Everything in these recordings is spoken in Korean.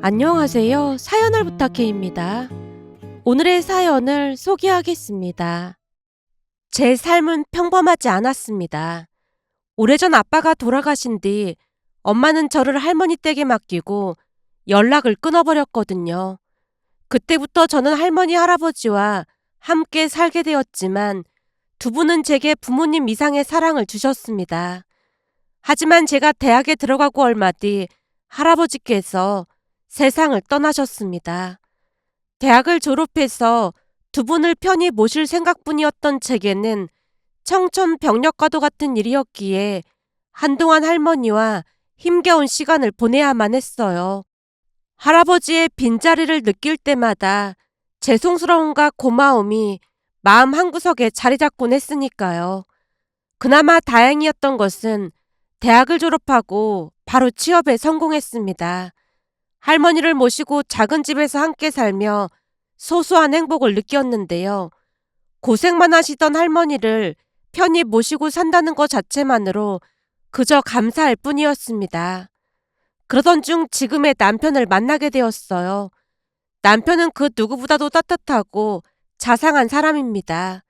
안녕하세요. 사연을 부탁해입니다. 오늘의 사연을 소개하겠습니다. 제 삶은 평범하지 않았습니다. 오래전 아빠가 돌아가신 뒤 엄마는 저를 할머니 댁에 맡기고 연락을 끊어버렸거든요. 그때부터 저는 할머니, 할아버지와 함께 살게 되었지만 두 분은 제게 부모님 이상의 사랑을 주셨습니다. 하지만 제가 대학에 들어가고 얼마 뒤 할아버지께서 세상을 떠나셨습니다. 대학을 졸업해서 두 분을 편히 모실 생각뿐이었던 제게는 청천벽력과도 같은 일이었기에 한동안 할머니와 힘겨운 시간을 보내야만 했어요. 할아버지의 빈자리를 느낄 때마다 죄송스러움과 고마움이 마음 한구석에 자리 잡곤 했으니까요. 그나마 다행이었던 것은 대학을 졸업하고 바로 취업에 성공했습니다. 할머니를 모시고 작은 집에서 함께 살며 소소한 행복을 느꼈는데요. 고생만 하시던 할머니를 편히 모시고 산다는 것 자체만으로 그저 감사할 뿐이었습니다. 그러던 중 지금의 남편을 만나게 되었어요. 남편은 그 누구보다도 따뜻하고 자상한 사람입니다.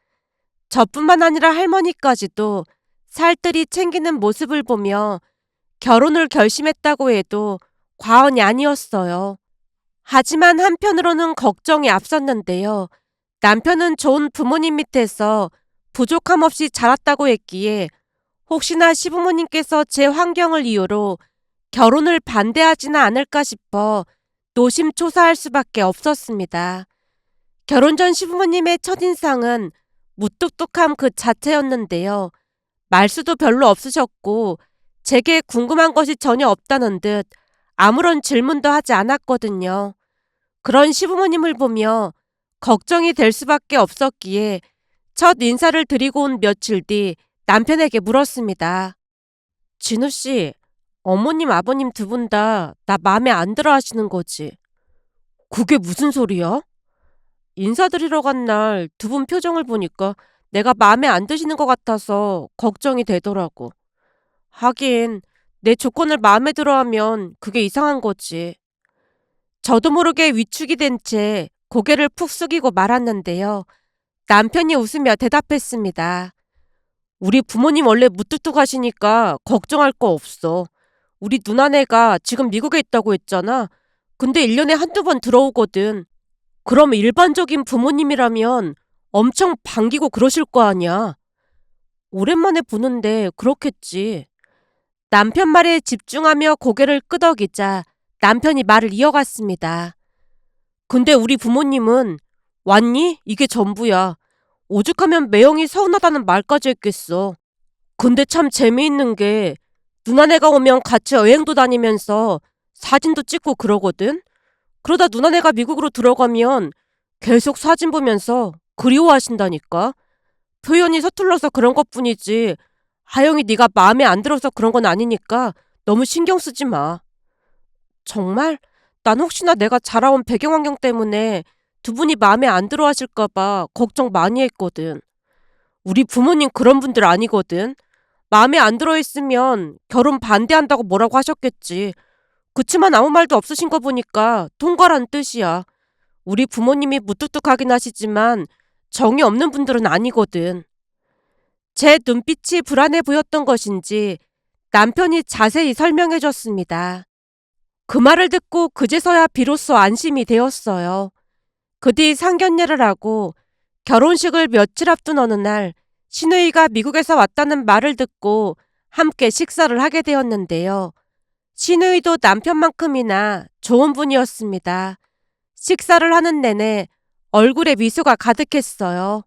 저뿐만 아니라 할머니까지도 살뜰히 챙기는 모습을 보며 결혼을 결심했다고 해도 과언이 아니었어요. 하지만 한편으로는 걱정이 앞섰는데요. 남편은 좋은 부모님 밑에서 부족함 없이 자랐다고 했기에 혹시나 시부모님께서 제 환경을 이유로 결혼을 반대하지는 않을까 싶어 노심초사할 수밖에 없었습니다. 결혼 전 시부모님의 첫인상은 무뚝뚝함 그 자체였는데요. 말수도 별로 없으셨고 제게 궁금한 것이 전혀 없다는 듯 아무런 질문도 하지 않았거든요. 그런 시부모님을 보며 걱정이 될 수밖에 없었기에 첫 인사를 드리고 온 며칠 뒤 남편에게 물었습니다. 진우 씨, 어머님 아버님 두 분 다 나 마음에 안 들어 하시는 거지? 그게 무슨 소리야? 인사드리러 간 날 두 분 표정을 보니까 내가 마음에 안 드시는 것 같아서 걱정이 되더라고. 하긴 내 조건을 마음에 들어하면 그게 이상한 거지. 저도 모르게 위축이 된 채 고개를 푹 숙이고 말았는데요. 남편이 웃으며 대답했습니다. 우리 부모님 원래 무뚝뚝하시니까 걱정할 거 없어. 우리 누나네가 지금 미국에 있다고 했잖아. 근데 1년에 한두 번 들어오거든. 그럼 일반적인 부모님이라면 엄청 반기고 그러실 거 아니야. 오랜만에 보는데 그렇겠지. 남편 말에 집중하며 고개를 끄덕이자 남편이 말을 이어갔습니다. 근데 우리 부모님은 왔니? 이게 전부야. 오죽하면 매형이 서운하다는 말까지 했겠어. 근데 참 재미있는 게 누나네가 오면 같이 여행도 다니면서 사진도 찍고 그러거든? 그러다 누나네가 미국으로 들어가면 계속 사진 보면서 그리워하신다니까? 표현이 서툴러서 그런 것뿐이지 하영이 네가 마음에 안 들어서 그런 건 아니니까 너무 신경 쓰지 마. 정말? 난 혹시나 내가 자라온 배경환경 때문에 두 분이 마음에 안 들어 하실까봐 걱정 많이 했거든. 우리 부모님 그런 분들 아니거든. 마음에 안 들어 했으면 결혼 반대한다고 뭐라고 하셨겠지. 그치만 아무 말도 없으신 거 보니까 통과란 뜻이야. 우리 부모님이 무뚝뚝하긴 하시지만 정이 없는 분들은 아니거든. 제 눈빛이 불안해 보였던 것인지 남편이 자세히 설명해 줬습니다. 그 말을 듣고 그제서야 비로소 안심이 되었어요. 그 뒤 상견례를 하고 결혼식을 며칠 앞둔 어느 날 시누이가 미국에서 왔다는 말을 듣고 함께 식사를 하게 되었는데요. 시누이도 남편만큼이나 좋은 분이었습니다. 식사를 하는 내내 얼굴에 미소가 가득했어요.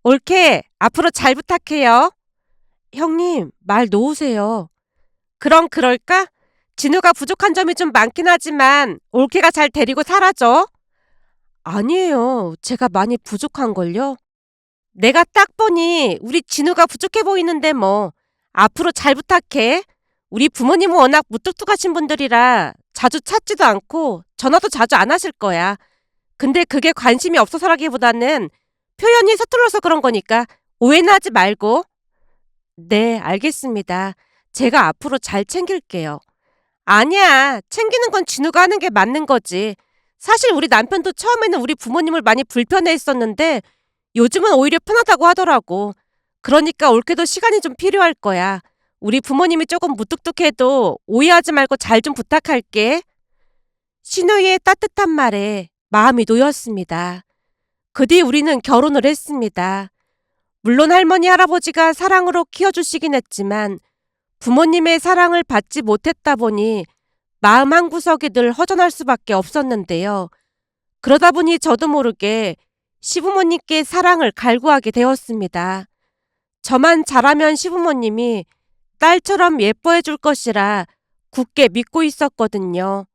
올케, 앞으로 잘 부탁해요. 형님, 말 놓으세요. 그럼 그럴까? 진우가 부족한 점이 좀 많긴 하지만 올케가 잘 데리고 살아줘. 아니에요. 제가 많이 부족한걸요? 내가 딱 보니 우리 진우가 부족해 보이는데 뭐. 앞으로 잘 부탁해. 우리 부모님은 워낙 무뚝뚝하신 분들이라 자주 찾지도 않고 전화도 자주 안 하실 거야. 근데 그게 관심이 없어서라기보다는 표현이 서툴러서 그런 거니까 오해는 하지 말고. 네, 알겠습니다. 제가 앞으로 잘 챙길게요. 아니야. 챙기는 건 진우가 하는 게 맞는 거지. 사실 우리 남편도 처음에는 우리 부모님을 많이 불편해 했었는데 요즘은 오히려 편하다고 하더라고. 그러니까 올케도 시간이 좀 필요할 거야. 우리 부모님이 조금 무뚝뚝해도 오해하지 말고 잘 좀 부탁할게. 신우이의 따뜻한 말에 마음이 놓였습니다. 그 뒤 우리는 결혼을 했습니다. 물론 할머니, 할아버지가 사랑으로 키워주시긴 했지만 부모님의 사랑을 받지 못했다 보니 마음 한구석이 늘 허전할 수밖에 없었는데요. 그러다 보니 저도 모르게 시부모님께 사랑을 갈구하게 되었습니다. 저만 잘하면 시부모님이 딸처럼 예뻐해 줄 것이라 굳게 믿고 있었거든요.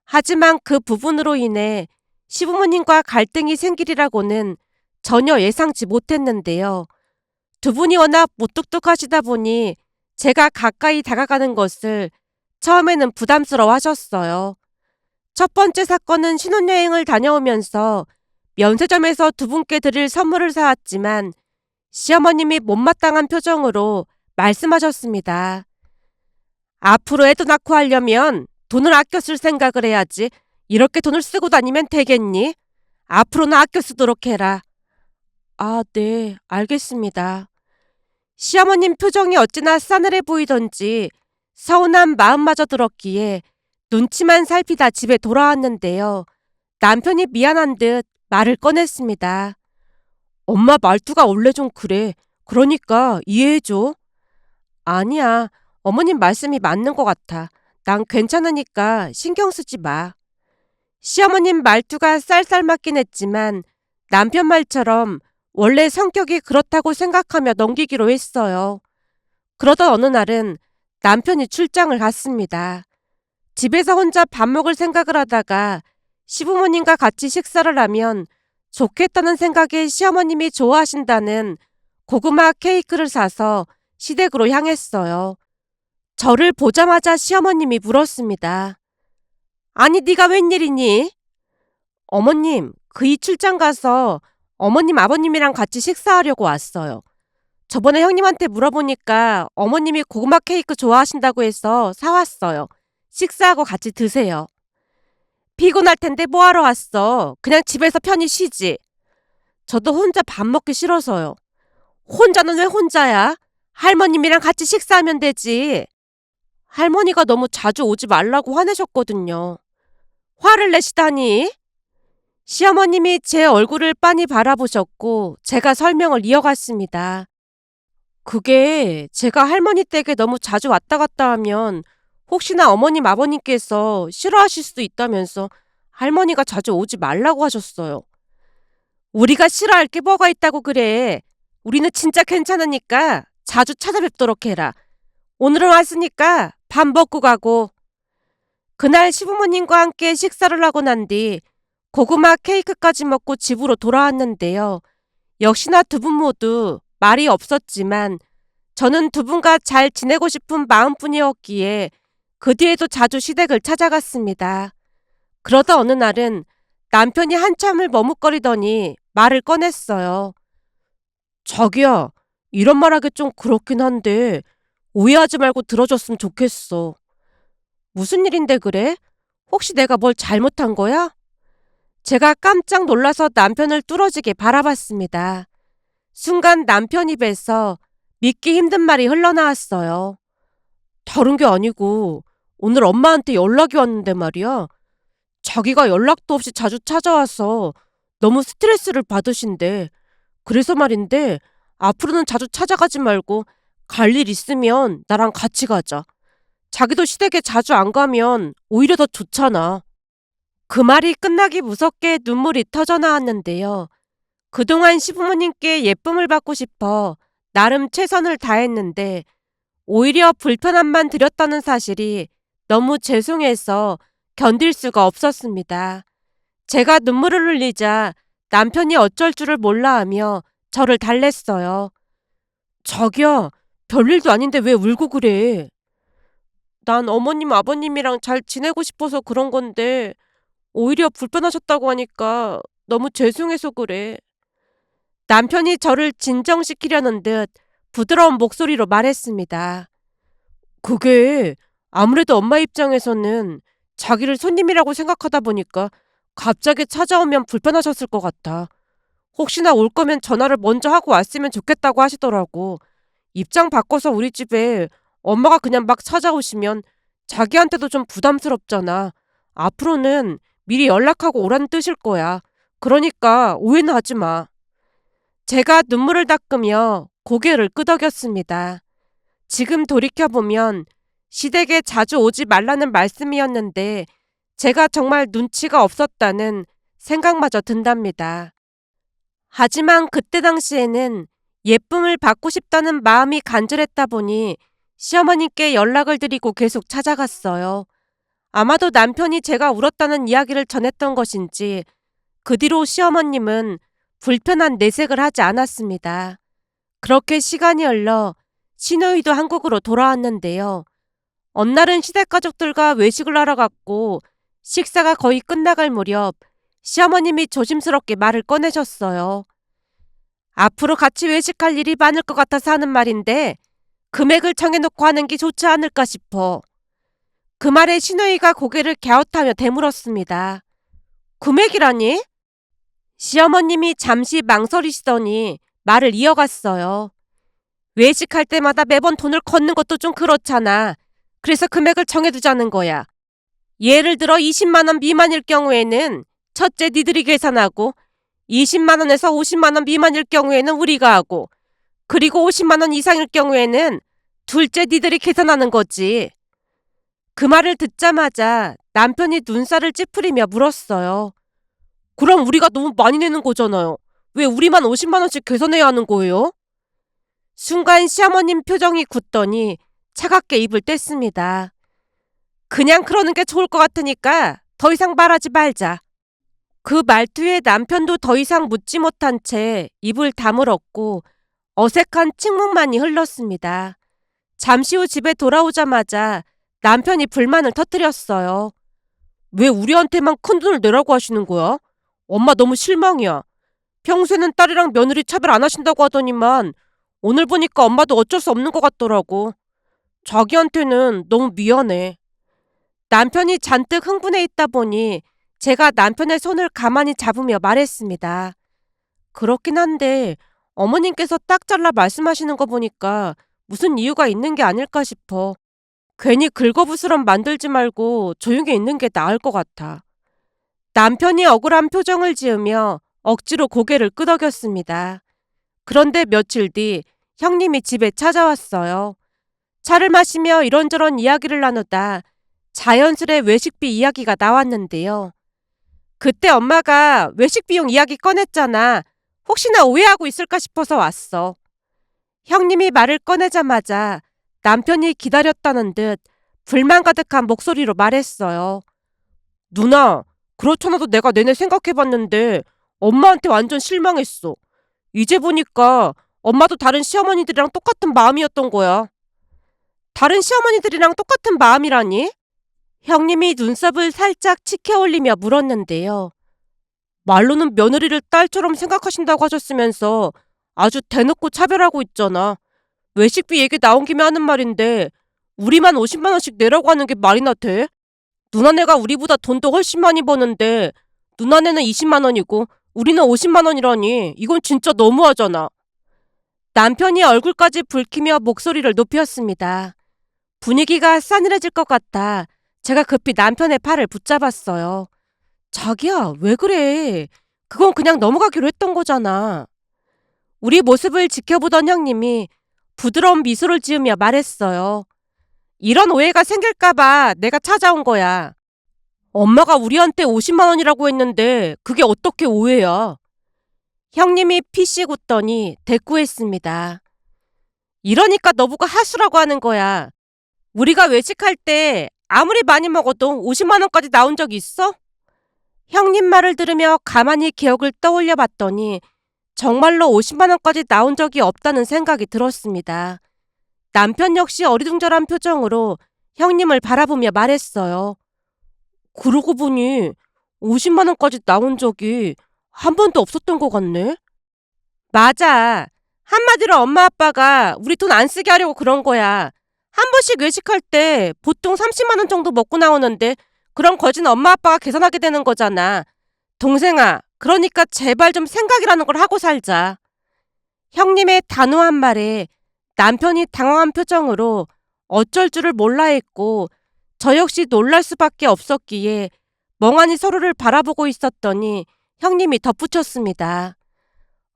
하지만 그 부분으로 인해 시부모님과 갈등이 생기리라고는 전혀 예상치 못했는데요. 두 분이 워낙 무뚝뚝하시다 보니 제가 가까이 다가가는 것을 처음에는 부담스러워 하셨어요. 첫 번째 사건은 신혼여행을 다녀오면서 면세점에서 두 분께 드릴 선물을 사왔지만 시어머님이 못마땅한 표정으로 말씀하셨습니다. 앞으로 애도 낳고 하려면 돈을 아껴 쓸 생각을 해야지. 이렇게 돈을 쓰고 다니면 되겠니? 앞으로는 아껴 쓰도록 해라. 아, 네, 알겠습니다. 시어머님 표정이 어찌나 싸늘해 보이던지 서운한 마음마저 들었기에 눈치만 살피다 집에 돌아왔는데요. 남편이 미안한 듯 말을 꺼냈습니다. 엄마 말투가 원래 좀 그래. 그러니까 이해해줘. 아니야. 어머님 말씀이 맞는 것 같아. 난 괜찮으니까 신경 쓰지 마. 시어머님 말투가 쌀쌀맞긴 했지만 남편 말처럼 원래 성격이 그렇다고 생각하며 넘기기로 했어요. 그러던 어느 날은 남편이 출장을 갔습니다. 집에서 혼자 밥 먹을 생각을 하다가 시부모님과 같이 식사를 하면 좋겠다는 생각에 시어머님이 좋아하신다는 고구마 케이크를 사서 시댁으로 향했어요. 저를 보자마자 시어머님이 물었습니다. 아니 네가 웬일이니? 어머님, 그이 출장 가서 어머님 아버님이랑 같이 식사하려고 왔어요. 저번에 형님한테 물어보니까 어머님이 고구마 케이크 좋아하신다고 해서 사왔어요. 식사하고 같이 드세요. 피곤할 텐데 뭐하러 왔어? 그냥 집에서 편히 쉬지. 저도 혼자 밥 먹기 싫어서요. 혼자는 왜 혼자야? 할머님이랑 같이 식사하면 되지. 할머니가 너무 자주 오지 말라고 화내셨거든요. 화를 내시다니? 시어머님이 제 얼굴을 빤히 바라보셨고 제가 설명을 이어갔습니다. 그게 제가 할머니 댁에 너무 자주 왔다 갔다 하면 혹시나 어머님 아버님께서 싫어하실 수도 있다면서 할머니가 자주 오지 말라고 하셨어요. 우리가 싫어할 게 뭐가 있다고 그래. 우리는 진짜 괜찮으니까 자주 찾아뵙도록 해라. 오늘은 왔으니까 밥 먹고 가고. 그날 시부모님과 함께 식사를 하고 난 뒤 고구마 케이크까지 먹고 집으로 돌아왔는데요. 역시나 두 분 모두 말이 없었지만 저는 두 분과 잘 지내고 싶은 마음뿐이었기에 그 뒤에도 자주 시댁을 찾아갔습니다. 그러다 어느 날은 남편이 한참을 머뭇거리더니 말을 꺼냈어요. 자기야, 이런 말 하기 좀 그렇긴 한데 오해하지 말고 들어줬으면 좋겠어. 무슨 일인데 그래? 혹시 내가 뭘 잘못한 거야? 제가 깜짝 놀라서 남편을 뚫어지게 바라봤습니다. 순간 남편 입에서 믿기 힘든 말이 흘러나왔어요. 다른 게 아니고 오늘 엄마한테 연락이 왔는데 말이야. 자기가 연락도 없이 자주 찾아와서 너무 스트레스를 받으신대. 그래서 말인데 앞으로는 자주 찾아가지 말고 갈 일 있으면 나랑 같이 가자. 자기도 시댁에 자주 안 가면 오히려 더 좋잖아. 그 말이 끝나기 무섭게 눈물이 터져 나왔는데요. 그동안 시부모님께 예쁨을 받고 싶어 나름 최선을 다했는데 오히려 불편함만 드렸다는 사실이 너무 죄송해서 견딜 수가 없었습니다. 제가 눈물을 흘리자 남편이 어쩔 줄을 몰라 하며 저를 달랬어요. 자기야, 별일도 아닌데 왜 울고 그래? 난 어머님 아버님이랑 잘 지내고 싶어서 그런 건데 오히려 불편하셨다고 하니까 너무 죄송해서 그래. 남편이 저를 진정시키려는 듯 부드러운 목소리로 말했습니다. 그게 아무래도 엄마 입장에서는 자기를 손님이라고 생각하다 보니까 갑자기 찾아오면 불편하셨을 것 같아. 혹시나 올 거면 전화를 먼저 하고 왔으면 좋겠다고 하시더라고. 입장 바꿔서 우리 집에 엄마가 그냥 막 찾아오시면 자기한테도 좀 부담스럽잖아. 앞으로는 미리 연락하고 오라는 뜻일 거야. 그러니까 오해는 하지 마. 제가 눈물을 닦으며 고개를 끄덕였습니다. 지금 돌이켜보면 시댁에 자주 오지 말라는 말씀이었는데 제가 정말 눈치가 없었다는 생각마저 든답니다. 하지만 그때 당시에는 예쁨을 받고 싶다는 마음이 간절했다 보니 시어머님께 연락을 드리고 계속 찾아갔어요. 아마도 남편이 제가 울었다는 이야기를 전했던 것인지 그 뒤로 시어머님은 불편한 내색을 하지 않았습니다. 그렇게 시간이 흘러 시누이도 한국으로 돌아왔는데요. 어느 날은 시댁 가족들과 외식을 하러 갔고 식사가 거의 끝나갈 무렵 시어머님이 조심스럽게 말을 꺼내셨어요. 앞으로 같이 외식할 일이 많을 것 같아서 하는 말인데 금액을 정해놓고 하는 게 좋지 않을까 싶어. 그 말에 시누이가 고개를 갸웃하며 되물었습니다. 금액이라니? 시어머님이 잠시 망설이시더니 말을 이어갔어요. 외식할 때마다 매번 돈을 걷는 것도 좀 그렇잖아. 그래서 금액을 정해두자는 거야. 예를 들어 20만 원 미만일 경우에는 첫째 니들이 계산하고 20만 원에서 50만 원 미만일 경우에는 우리가 하고 그리고 50만 원 이상일 경우에는 둘째 니들이 계산하는 거지. 그 말을 듣자마자 남편이 눈살을 찌푸리며 물었어요. 그럼 우리가 너무 많이 내는 거잖아요. 왜 우리만 50만 원씩 계산해야 하는 거예요? 순간 시어머님 표정이 굳더니 차갑게 입을 뗐습니다. 그냥 그러는 게 좋을 것 같으니까 더 이상 말하지 말자. 그 말투에 남편도 더 이상 묻지 못한 채 입을 다물었고 어색한 침묵만이 흘렀습니다. 잠시 후 집에 돌아오자마자 남편이 불만을 터뜨렸어요. 왜 우리한테만 큰돈을 내라고 하시는 거야? 엄마 너무 실망이야. 평소에는 딸이랑 며느리 차별 안 하신다고 하더니만 오늘 보니까 엄마도 어쩔 수 없는 것 같더라고. 자기한테는 너무 미안해. 남편이 잔뜩 흥분해 있다 보니 제가 남편의 손을 가만히 잡으며 말했습니다. 그렇긴 한데 어머님께서 딱 잘라 말씀하시는 거 보니까 무슨 이유가 있는 게 아닐까 싶어. 괜히 긁어부스럼 만들지 말고 조용히 있는 게 나을 것 같아. 남편이 억울한 표정을 지으며 억지로 고개를 끄덕였습니다. 그런데 며칠 뒤 형님이 집에 찾아왔어요. 차를 마시며 이런저런 이야기를 나누다 자연스레 외식비 이야기가 나왔는데요. 그때 엄마가 외식 비용 이야기 꺼냈잖아. 혹시나 오해하고 있을까 싶어서 왔어. 형님이 말을 꺼내자마자 남편이 기다렸다는 듯 불만 가득한 목소리로 말했어요. 누나, 그렇잖아도 내가 내내 생각해봤는데 엄마한테 완전 실망했어. 이제 보니까 엄마도 다른 시어머니들이랑 똑같은 마음이었던 거야. 다른 시어머니들이랑 똑같은 마음이라니? 형님이 눈썹을 살짝 치켜 올리며 물었는데요. 말로는 며느리를 딸처럼 생각하신다고 하셨으면서 아주 대놓고 차별하고 있잖아. 외식비 얘기 나온 김에 하는 말인데 우리만 50만 원씩 내라고 하는 게 말이나 돼? 누나네가 우리보다 돈도 훨씬 많이 버는데 누나네는 20만 원이고 우리는 50만 원이라니 이건 진짜 너무하잖아. 남편이 얼굴까지 붉히며 목소리를 높였습니다. 분위기가 싸늘해질 것 같아 제가 급히 남편의 팔을 붙잡았어요. 자기야, 왜 그래? 그건 그냥 넘어가기로 했던 거잖아. 우리 모습을 지켜보던 형님이 부드러운 미소를 지으며 말했어요. 이런 오해가 생길까봐 내가 찾아온 거야. 엄마가 우리한테 50만 원이라고 했는데 그게 어떻게 오해야? 형님이 피식 웃더니 대꾸했습니다. 이러니까 너보고 하수라고 하는 거야. 우리가 외식할 때 아무리 많이 먹어도 50만 원까지 나온 적 있어? 형님 말을 들으며 가만히 기억을 떠올려 봤더니 정말로 50만 원까지 나온 적이 없다는 생각이 들었습니다. 남편 역시 어리둥절한 표정으로 형님을 바라보며 말했어요. 그러고 보니 50만 원까지 나온 적이 한 번도 없었던 것 같네. 맞아. 한마디로 엄마 아빠가 우리 돈 안 쓰게 하려고 그런 거야. 한 번씩 외식할 때 보통 30만 원 정도 먹고 나오는데 그런 거지는 엄마 아빠가 계산하게 되는 거잖아. 동생아, 그러니까 제발 좀 생각이라는 걸 하고 살자. 형님의 단호한 말에 남편이 당황한 표정으로 어쩔 줄을 몰라 했고 저 역시 놀랄 수밖에 없었기에 멍하니 서로를 바라보고 있었더니 형님이 덧붙였습니다.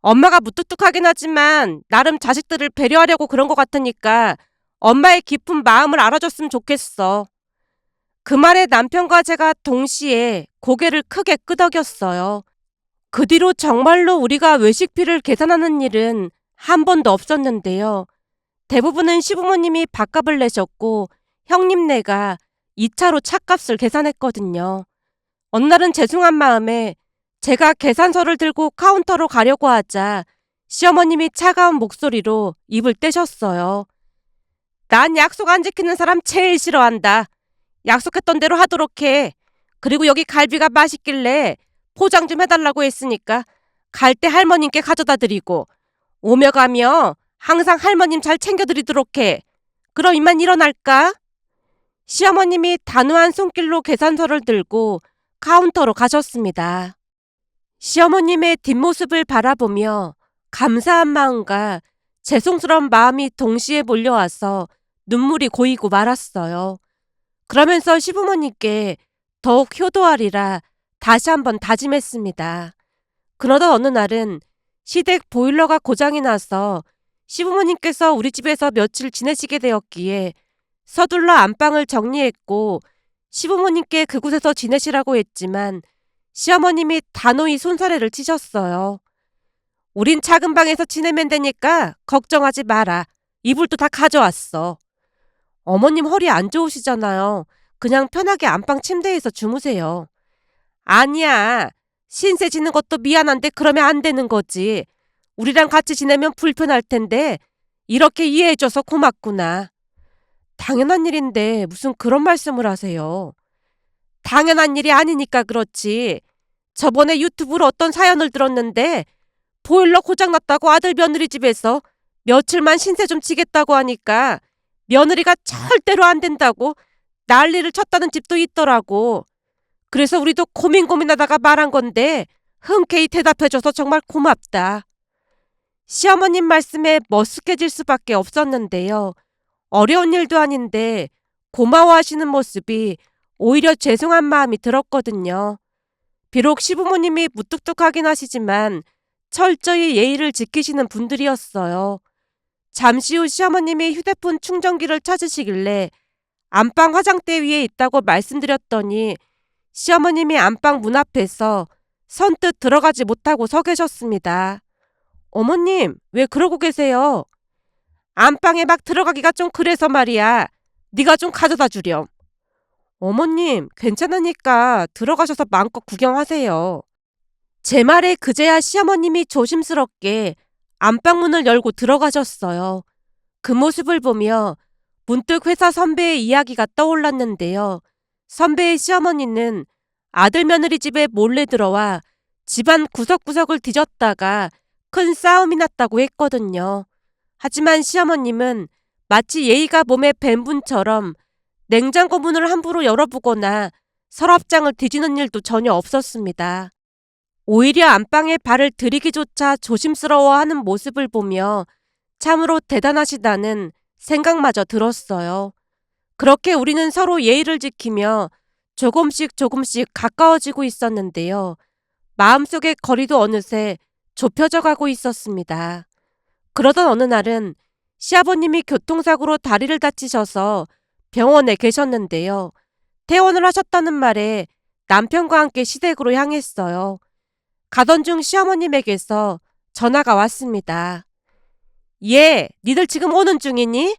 엄마가 무뚝뚝하긴 하지만 나름 자식들을 배려하려고 그런 것 같으니까 엄마의 깊은 마음을 알아줬으면 좋겠어. 그 말에 남편과 제가 동시에 고개를 크게 끄덕였어요. 그 뒤로 정말로 우리가 외식비를 계산하는 일은 한 번도 없었는데요. 대부분은 시부모님이 밥값을 내셨고 형님네가 2차로 차값을 계산했거든요. 어느 날은 죄송한 마음에 제가 계산서를 들고 카운터로 가려고 하자 시어머님이 차가운 목소리로 입을 떼셨어요. 난 약속 안 지키는 사람 제일 싫어한다. 약속했던 대로 하도록 해. 그리고 여기 갈비가 맛있길래 포장 좀 해달라고 했으니까 갈 때 할머님께 가져다 드리고 오며 가며 항상 할머님 잘 챙겨드리도록 해. 그럼 이만 일어날까? 시어머님이 단호한 손길로 계산서를 들고 카운터로 가셨습니다. 시어머님의 뒷모습을 바라보며 감사한 마음과 죄송스러운 마음이 동시에 몰려와서 눈물이 고이고 말았어요. 그러면서 시부모님께 더욱 효도하리라 다시 한번 다짐했습니다. 그러던 어느 날은 시댁 보일러가 고장이 나서 시부모님께서 우리 집에서 며칠 지내시게 되었기에 서둘러 안방을 정리했고 시부모님께 그곳에서 지내시라고 했지만 시어머님이 단호히 손사래를 치셨어요. 우린 작은 방에서 지내면 되니까 걱정하지 마라. 이불도 다 가져왔어. 어머님 허리 안 좋으시잖아요. 그냥 편하게 안방 침대에서 주무세요. 아니야. 신세 지는 것도 미안한데 그러면 안 되는 거지. 우리랑 같이 지내면 불편할 텐데 이렇게 이해해줘서 고맙구나. 당연한 일인데 무슨 그런 말씀을 하세요. 당연한 일이 아니니까 그렇지. 저번에 유튜브로 어떤 사연을 들었는데 보일러 고장났다고 아들 며느리 집에서 며칠만 신세 좀 지겠다고 하니까 며느리가 절대로 안 된다고 난리를 쳤다는 집도 있더라고. 그래서 우리도 고민하다가 말한 건데 흔쾌히 대답해줘서 정말 고맙다. 시어머님 말씀에 머쓱해질 수밖에 없었는데요. 어려운 일도 아닌데 고마워하시는 모습이 오히려 죄송한 마음이 들었거든요. 비록 시부모님이 무뚝뚝하긴 하시지만 철저히 예의를 지키시는 분들이었어요. 잠시 후 시어머님이 휴대폰 충전기를 찾으시길래 안방 화장대 위에 있다고 말씀드렸더니 시어머님이 안방 문 앞에서 선뜻 들어가지 못하고 서 계셨습니다. 어머님, 왜 그러고 계세요? 안방에 막 들어가기가 좀 그래서 말이야. 네가 좀 가져다 주렴. 어머님, 괜찮으니까 들어가셔서 마음껏 구경하세요. 제 말에 그제야 시어머님이 조심스럽게 안방문을 열고 들어가셨어요. 그 모습을 보며 문득 회사 선배의 이야기가 떠올랐는데요. 선배의 시어머니는 아들 며느리 집에 몰래 들어와 집안 구석구석을 뒤졌다가 큰 싸움이 났다고 했거든요. 하지만 시어머님은 마치 예의가 몸에 밴 분처럼 냉장고 문을 함부로 열어보거나 서랍장을 뒤지는 일도 전혀 없었습니다. 오히려 안방에 발을 들이기조차 조심스러워하는 모습을 보며 참으로 대단하시다는 생각마저 들었어요. 그렇게 우리는 서로 예의를 지키며 조금씩 가까워지고 있었는데요. 마음속의 거리도 어느새 좁혀져 가고 있었습니다. 그러던 어느 날은 시아버님이 교통사고로 다리를 다치셔서 병원에 계셨는데요. 퇴원을 하셨다는 말에 남편과 함께 시댁으로 향했어요. 가던 중 시어머님에게서 전화가 왔습니다. 예, 니들 지금 오는 중이니?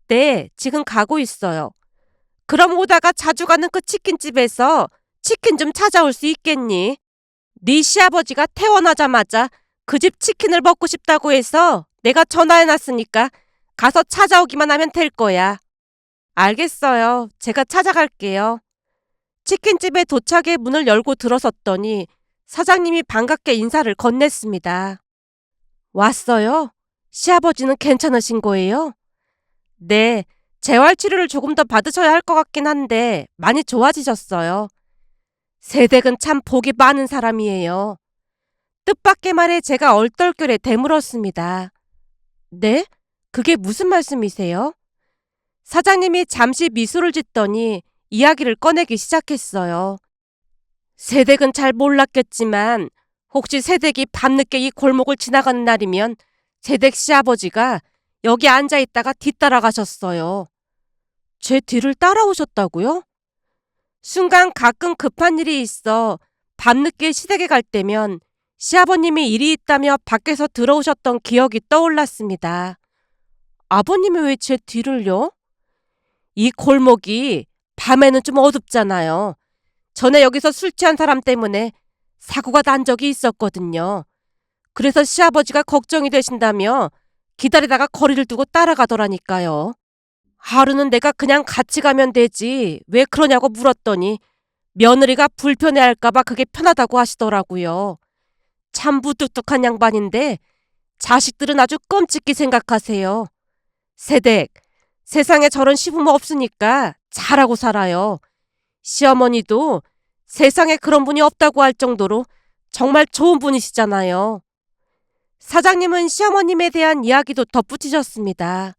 네, 지금 가고 있어요. 그럼 오다가 자주 가는 그 치킨집에서 치킨 좀 찾아올 수 있겠니? 네 시아버지가 퇴원하자마자 그 집 치킨을 먹고 싶다고 해서 내가 전화해놨으니까 가서 찾아오기만 하면 될 거야. 알겠어요. 제가 찾아갈게요. 치킨집에 도착해 문을 열고 들어섰더니 사장님이 반갑게 인사를 건넸습니다. 왔어요? 시아버지는 괜찮으신 거예요? 네, 재활치료를 조금 더 받으셔야 할 것 같긴 한데 많이 좋아지셨어요. 세댁은 참 복이 많은 사람이에요. 뜻밖의 말에 제가 얼떨결에 되물었습니다. 네? 그게 무슨 말씀이세요? 사장님이 잠시 미소를 짓더니 이야기를 꺼내기 시작했어요. 세댁은 잘 몰랐겠지만 혹시 세댁이 밤늦게 이 골목을 지나가는 날이면 세댁 시아버지가 여기 앉아 있다가 뒤따라가셨어요. 제 뒤를 따라오셨다고요? 순간 가끔 급한 일이 있어 밤늦게 시댁에 갈 때면 시아버님이 일이 있다며 밖에서 들어오셨던 기억이 떠올랐습니다. 아버님이 왜 제 뒤를요? 이 골목이 밤에는 좀 어둡잖아요. 전에 여기서 술 취한 사람 때문에 사고가 난 적이 있었거든요. 그래서 시아버지가 걱정이 되신다며 기다리다가 거리를 두고 따라가더라니까요. 하루는 내가 그냥 같이 가면 되지 왜 그러냐고 물었더니 며느리가 불편해할까봐 그게 편하다고 하시더라고요. 참 무뚝뚝한 양반인데 자식들은 아주 끔찍히 생각하세요. 세댁, 세상에 저런 시부모 없으니까 잘하고 살아요. 시어머니도 세상에 그런 분이 없다고 할 정도로 정말 좋은 분이시잖아요. 사장님은 시어머님에 대한 이야기도 덧붙이셨습니다.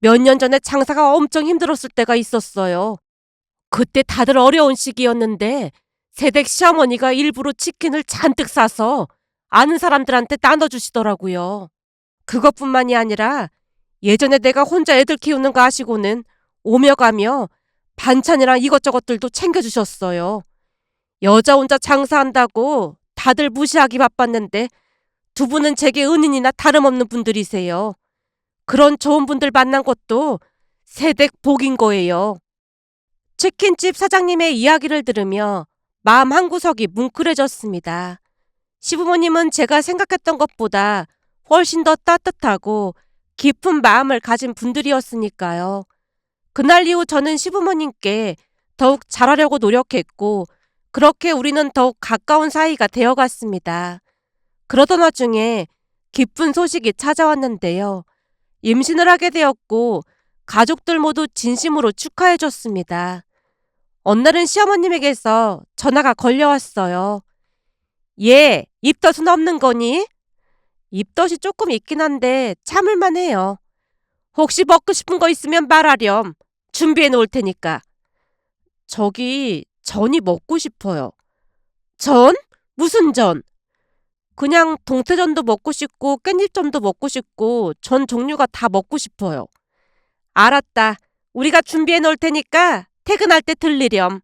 몇 년 전에 장사가 엄청 힘들었을 때가 있었어요. 그때 다들 어려운 시기였는데 세댁 시어머니가 일부러 치킨을 잔뜩 싸서 아는 사람들한테 나눠주시더라고요. 그것뿐만이 아니라 예전에 내가 혼자 애들 키우는 거 아시고는 오며 가며 반찬이랑 이것저것들도 챙겨주셨어요. 여자 혼자 장사한다고 다들 무시하기 바빴는데 두 분은 제게 은인이나 다름없는 분들이세요. 그런 좋은 분들 만난 것도 세댁 복인 거예요. 치킨집 사장님의 이야기를 들으며 마음 한구석이 뭉클해졌습니다. 시부모님은 제가 생각했던 것보다 훨씬 더 따뜻하고 깊은 마음을 가진 분들이었으니까요. 그날 이후 저는 시부모님께 더욱 잘하려고 노력했고 그렇게 우리는 더욱 가까운 사이가 되어갔습니다. 그러던 와중에 기쁜 소식이 찾아왔는데요. 임신을 하게 되었고 가족들 모두 진심으로 축하해줬습니다. 어느 날은 시어머님에게서 전화가 걸려왔어요. 얘, 입덧은 없는 거니? 입덧이 조금 있긴 한데 참을만 해요. 혹시 먹고 싶은 거 있으면 말하렴. 준비해 놓을 테니까. 저기 전이 먹고 싶어요. 전? 무슨 전? 그냥 동태전도 먹고 싶고 깻잎전도 먹고 싶고 전 종류가 다 먹고 싶어요. 알았다. 우리가 준비해 놓을 테니까 퇴근할 때 들리렴.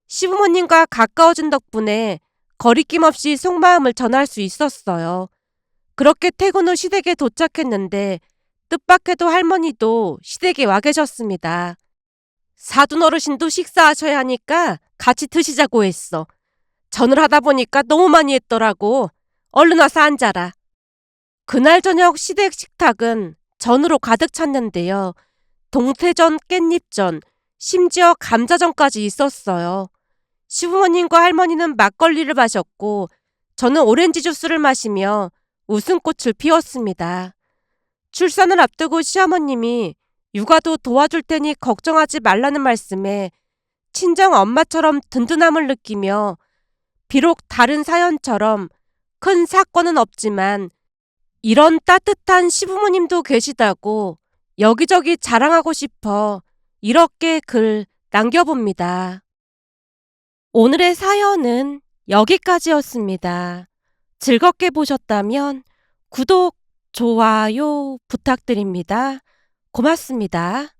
시부모님과 가까워진 덕분에 거리낌 없이 속마음을 전할 수 있었어요. 그렇게 퇴근 후 시댁에 도착했는데 뜻밖에도 할머니도 시댁에 와 계셨습니다. 사돈 어르신도 식사하셔야 하니까 같이 드시자고 했어. 전을 하다 보니까 너무 많이 했더라고. 얼른 와서 앉아라. 그날 저녁 시댁 식탁은 전으로 가득 찼는데요. 동태전, 깻잎전, 심지어 감자전까지 있었어요. 시부모님과 할머니는 막걸리를 마셨고 저는 오렌지 주스를 마시며 웃음꽃을 피웠습니다. 출산을 앞두고 시어머님이 육아도 도와줄 테니 걱정하지 말라는 말씀에 친정 엄마처럼 든든함을 느끼며 비록 다른 사연처럼 큰 사건은 없지만 이런 따뜻한 시부모님도 계시다고 여기저기 자랑하고 싶어 이렇게 글 남겨봅니다. 오늘의 사연은 여기까지였습니다. 즐겁게 보셨다면 구독, 좋아요 부탁드립니다. 고맙습니다.